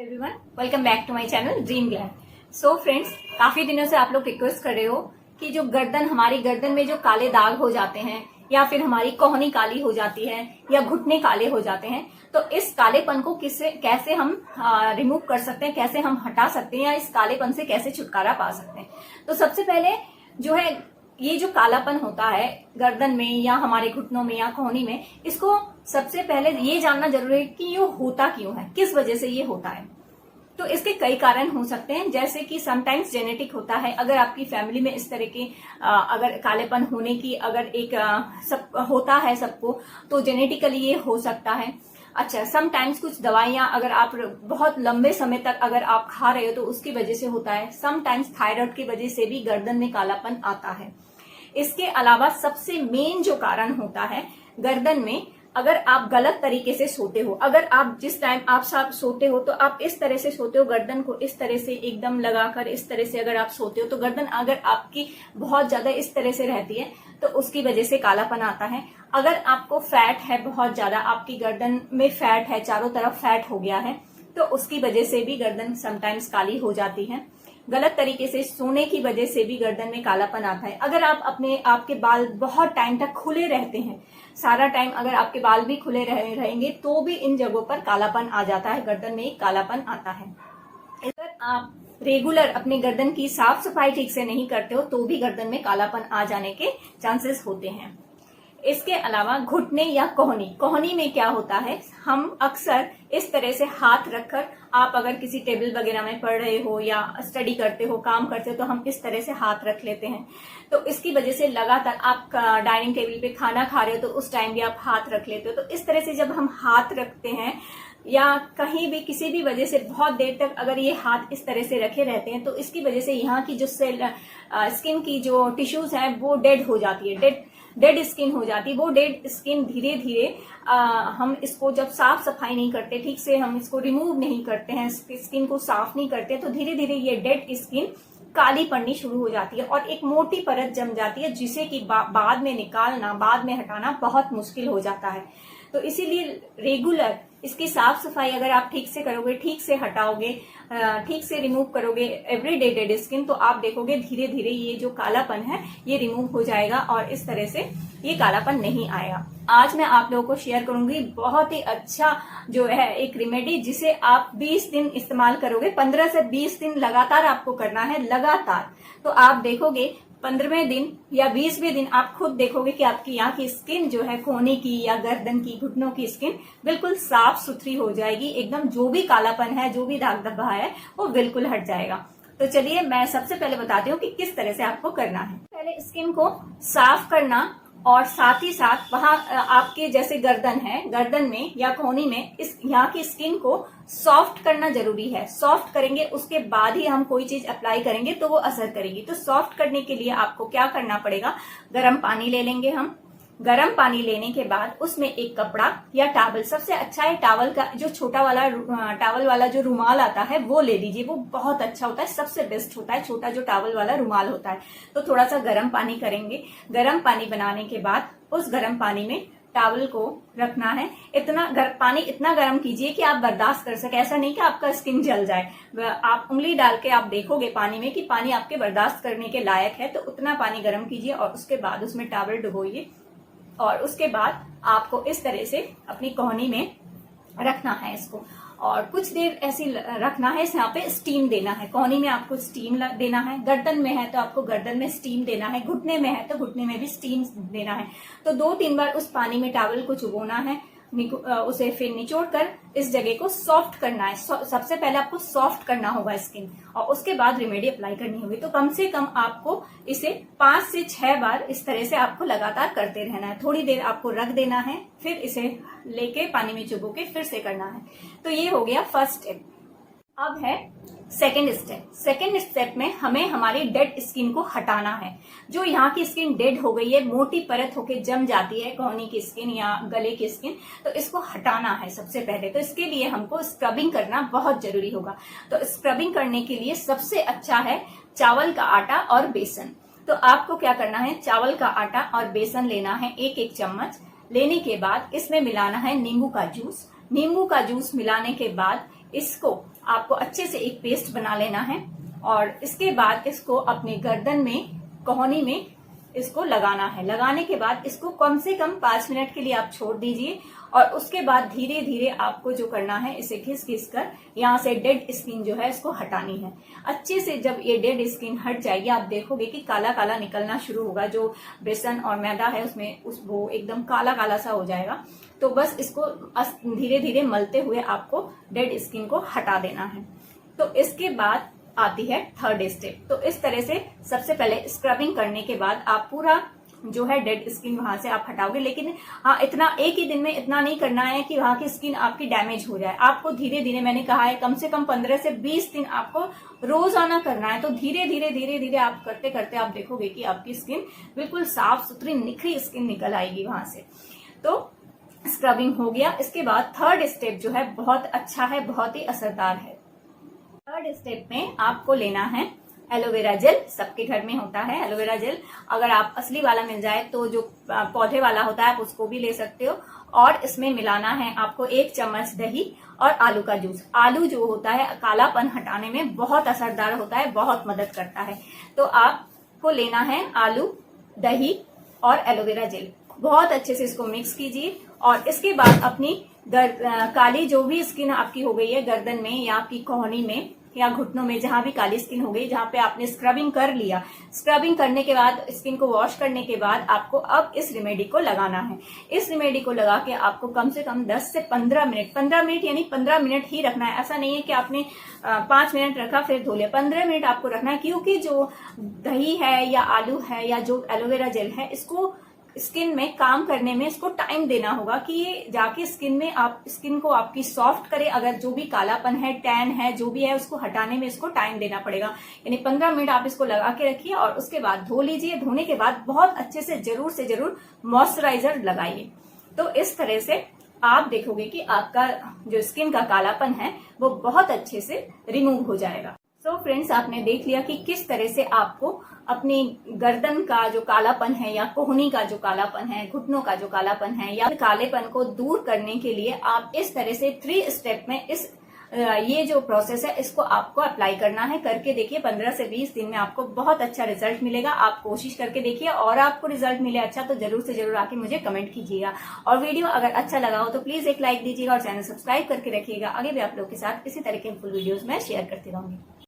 Everyone, welcome back to my channel dream glad. So friends, काफी दिनों से आप लोग रिक्वेस्ट कर रहे हो कि जो हमारी गर्दन में जो काले दाग हो जाते हैं या फिर हमारी कोहनी काली हो जाती है या घुटने काले हो जाते हैं, तो इस कालेपन को कैसे हम रिमूव कर सकते हैं, कैसे हम हटा सकते हैं या इस कालेपन से कैसे छुटकारा पा सकते हैं। तो सबसे पहले जो है, ये जो कालापन होता है गर्दन में या हमारे घुटनों में या कोहनी में, इसको सबसे पहले ये जानना जरूरी है कि ये होता क्यों है, किस वजह से ये होता है। तो इसके कई कारण हो सकते हैं, जैसे कि समटाइम्स जेनेटिक होता है। अगर आपकी फैमिली में इस तरह के अगर कालेपन होने की अगर एक सब होता है सबको, तो जेनेटिकली ये हो सकता है। अच्छा, समटाइम्स कुछ दवाइयां अगर आप बहुत लंबे समय तक अगर आप खा रहे हो तो उसकी वजह से होता है। समटाइम्स थायराइड की वजह से भी गर्दन में कालापन आता है। इसके अलावा सबसे मेन जो कारण होता है गर्दन में, अगर आप गलत तरीके से सोते हो, अगर आप जिस टाइम आप सोते हो तो आप इस तरह से सोते हो, गर्दन को इस तरह से एकदम लगाकर इस तरह से अगर आप सोते हो, तो गर्दन अगर आपकी बहुत ज्यादा इस तरह से रहती है तो उसकी वजह से कालापन आता है। अगर आपको फैट है बहुत ज्यादा, आपकी गर्दन में फैट है, चारों तरफ फैट हो गया है, तो उसकी वजह से भी गर्दन समटाइम्स काली हो जाती है। गलत तरीके से सोने की वजह से भी गर्दन में कालापन आता है। अगर आपके बाल बहुत टाइम तक खुले रहते हैं, सारा टाइम अगर आपके बाल भी खुले रहेंगे तो भी इन जगहों पर कालापन आ जाता है, गर्दन में कालापन आता है। अगर आप रेगुलर अपनी गर्दन की साफ सफाई ठीक से नहीं करते हो तो भी गर्दन में कालापन आ जाने के चांसेस होते हैं। इसके अलावा घुटने या कोहनी में क्या होता है, हम अक्सर इस तरह से हाथ रखकर, आप अगर किसी टेबल वगैरह में पढ़ रहे हो या स्टडी करते हो, काम करते हो, तो हम इस तरह से हाथ रख लेते हैं। तो इसकी वजह से लगातार आप डाइनिंग टेबल पे खाना खा रहे हो तो उस टाइम भी आप हाथ रख लेते हो। तो इस तरह से जब हम हाथ रखते हैं या कहीं भी किसी भी वजह से बहुत देर तक अगर ये हाथ इस तरह से रखे रहते हैं, तो इसकी वजह से यहाँ की जो स्किन की जो टिश्यूज है वो डेड हो जाती है, डेड स्किन हो जाती है। वो डेड स्किन धीरे धीरे हम इसको जब साफ सफाई नहीं करते, ठीक से हम इसको रिमूव नहीं करते हैं, स्किन को साफ नहीं करते, तो धीरे धीरे ये डेड स्किन काली पड़नी शुरू हो जाती है और एक मोटी परत जम जाती है, जिसे कि बाद में निकालना, बाद में हटाना बहुत मुश्किल हो जाता है। तो इसीलिए रेगुलर इसकी साफ सफाई अगर आप ठीक से करोगे, ठीक से हटाओगे, ठीक से रिमूव करोगे एवरीडे डेड स्किन, तो आप देखोगे धीरे धीरे ये जो कालापन है ये रिमूव हो जाएगा और इस तरह से ये कालापन नहीं आएगा। आज मैं आप लोगों को शेयर करूंगी बहुत ही अच्छा जो है एक रेमेडी, जिसे आप 20 दिन इस्तेमाल करोगे। 15 से 20 दिन लगातार आपको करना है, लगातार। तो आप देखोगे 15वें दिन या 20वें दिन आप खुद देखोगे कि आपकी यहाँ की स्किन जो है, कोहनी की या गर्दन की, घुटनों की स्किन बिल्कुल साफ सुथरी हो जाएगी। एकदम जो भी कालापन है, जो भी दाग धब्बा है, वो बिल्कुल हट जाएगा। तो चलिए मैं सबसे पहले बताती हूँ कि किस तरह से आपको करना है। पहले स्किन को साफ करना और साथ ही साथ वहां आपके जैसे गर्दन है, गर्दन में या कोहनी में इस यहाँ की स्किन को सॉफ्ट करना जरूरी है। सॉफ्ट करेंगे उसके बाद ही हम कोई चीज अप्लाई करेंगे तो वो असर करेगी। तो सॉफ्ट करने के लिए आपको क्या करना पड़ेगा, गर्म पानी ले लेंगे हम। गर्म पानी लेने के बाद उसमें एक कपड़ा या टॉवल, सबसे अच्छा है टॉवल का जो छोटा वाला टॉवल वाला जो रुमाल आता है वो ले लीजिए, वो बहुत अच्छा होता है, सबसे बेस्ट होता है छोटा जो टॉवल वाला रुमाल होता है। तो थोड़ा सा गर्म पानी करेंगे। गर्म पानी बनाने के बाद उस गर्म पानी में टॉवल को रखना है। पानी इतना गर्म कीजिए कि आप बर्दाश्त कर सके, ऐसा नहीं कि आपका स्किन जल जाए। आप उंगली डाल के आप देखोगे पानी में कि पानी आपके बर्दाश्त करने के लायक है, तो उतना पानी गर्म कीजिए और उसके बाद उसमें टॉवल डुबोइए और उसके बाद आपको इस तरह से अपनी कोहनी में रखना है इसको और कुछ देर ऐसे रखना है। यहाँ पे स्टीम देना है, कोहनी में आपको स्टीम देना है, गर्दन में है तो आपको गर्दन में स्टीम देना है, घुटने में है तो घुटने में भी स्टीम देना है। तो 2-3 बार उस पानी में टॉवल को चुबोना है, उसे फिर निचोड़ कर इस जगह को सॉफ्ट करना है। सबसे पहले आपको सॉफ्ट करना होगा स्किन और उसके बाद रेमेडी अप्लाई करनी होगी। तो कम से कम आपको इसे 5 से 6 बार इस तरह से आपको लगातार करते रहना है। थोड़ी देर आपको रख देना है, फिर इसे लेके पानी में चुबो के फिर से करना है। तो ये हो गया फर्स्ट स्टेप। अब है सेकेंड स्टेप। सेकेंड स्टेप में हमें हमारी डेड स्किन को हटाना है। जो यहाँ की स्किन डेड हो गई है, मोटी परत होके जम जाती है कोहनी की स्किन या गले की स्किन, तो इसको हटाना है सबसे पहले। तो इसके लिए हमको स्क्रबिंग करना बहुत जरूरी होगा। तो स्क्रबिंग करने के लिए सबसे अच्छा है चावल का आटा और बेसन। तो आपको क्या करना है, चावल का आटा और बेसन लेना है 1-1 चम्मच। लेने के बाद इसमें मिलाना है नींबू का जूस। नींबू का जूस मिलाने के बाद इसको आपको अच्छे से एक पेस्ट बना लेना है और इसके बाद इसको अपने गर्दन में, कोहनी में इसको लगाना है। लगाने के बाद इसको कम से कम 5 मिनट के लिए आप छोड़ दीजिए और उसके बाद धीरे धीरे आपको जो करना है, इसे घिस घिस कर यहाँ से डेड स्किन जो है इसको हटानी है। अच्छे से जब ये डेड स्किन हट जाएगी, आप देखोगे कि काला काला निकलना शुरू होगा। जो बेसन और मैदा है उसमें वो एकदम काला काला सा हो जाएगा। तो बस इसको धीरे धीरे मलते हुए आपको डेड स्किन को हटा देना है। तो इसके बाद आती है थर्ड स्टेप। तो इस तरह से सबसे पहले स्क्रबिंग करने के बाद आप पूरा जो है डेड स्किन वहां से आप हटाओगे। लेकिन हाँ, इतना एक ही दिन में इतना नहीं करना है कि वहां की स्किन आपकी डैमेज हो जाए। आपको धीरे धीरे, मैंने कहा है कम से कम 15 से 20 दिन आपको रोजाना करना है। तो धीरे धीरे आप करते करते आप देखोगे कि आपकी स्किन बिल्कुल साफ सुथरी निखरी स्किन निकल आएगी वहां से। तो स्क्रबिंग हो गया। इसके बाद थर्ड स्टेप जो है बहुत अच्छा है, बहुत ही असरदार है। थर्ड स्टेप में आपको लेना है एलोवेरा जेल। सबके घर में होता है एलोवेरा जेल। अगर आप असली वाला मिल जाए तो जो पौधे वाला होता है आप उसको भी ले सकते हो। और इसमें मिलाना है आपको 1 चम्मच दही और आलू का जूस। आलू जो होता है कालापन हटाने में बहुत असरदार होता है, बहुत मदद करता है। तो आपको लेना है आलू, दही और एलोवेरा जेल। बहुत अच्छे से इसको मिक्स कीजिए और इसके बाद अपनी काली जो भी स्किन आपकी हो गई है गर्दन में या आपकी कोहनी में या घुटनों में, जहां भी काली स्किन हो गई, जहां पे आपने स्क्रबिंग कर लिया, स्क्रबिंग करने के बाद स्किन को वॉश करने के बाद आपको अब इस रेमेडी को लगाना है। इस रेमेडी को लगा के आपको कम से कम 10 से 15 मिनट यानी 15 मिनट ही रखना है। ऐसा नहीं है कि आपने 5 मिनट रखा फिर धो लिया। 15 मिनट आपको रखना है, क्योंकि जो दही है या आलू है या जो एलोवेरा जेल है, इसको स्किन में काम करने में इसको टाइम देना होगा कि ये जाके स्किन में आप स्किन को आपकी सॉफ्ट करे। अगर जो भी कालापन है, टैन है, जो भी है, उसको हटाने में इसको टाइम देना पड़ेगा। यानी 15 मिनट आप इसको लगा के रखिए और उसके बाद धो लीजिए। धोने के बाद बहुत अच्छे से जरूर मॉइस्चराइजर लगाइए। तो इस तरह से आप देखोगे कि आपका जो स्किन का कालापन है वो बहुत अच्छे से रिमूव हो जाएगा। सो फ्रेंड्स, आपने देख लिया कि किस तरह से आपको अपनी गर्दन का जो कालापन है या कोहनी का जो कालापन है, घुटनों का जो कालापन है या कालेपन को दूर करने के लिए आप इस तरह से 3 स्टेप में ये जो प्रोसेस है इसको आपको अप्लाई करना है। करके देखिए, 15 से 20 दिन में आपको बहुत अच्छा रिजल्ट मिलेगा। आप कोशिश करके देखिए और आपको रिजल्ट मिले अच्छा तो जरूर से जरूर आके मुझे कमेंट कीजिएगा। और वीडियो अगर अच्छा लगा हो तो प्लीज एक लाइक दीजिएगा और चैनल सब्सक्राइब करके रखिएगा। आगे भी आप लोग के साथ इसी तरह के फुल वीडियोज में शेयर करती रहूंगी।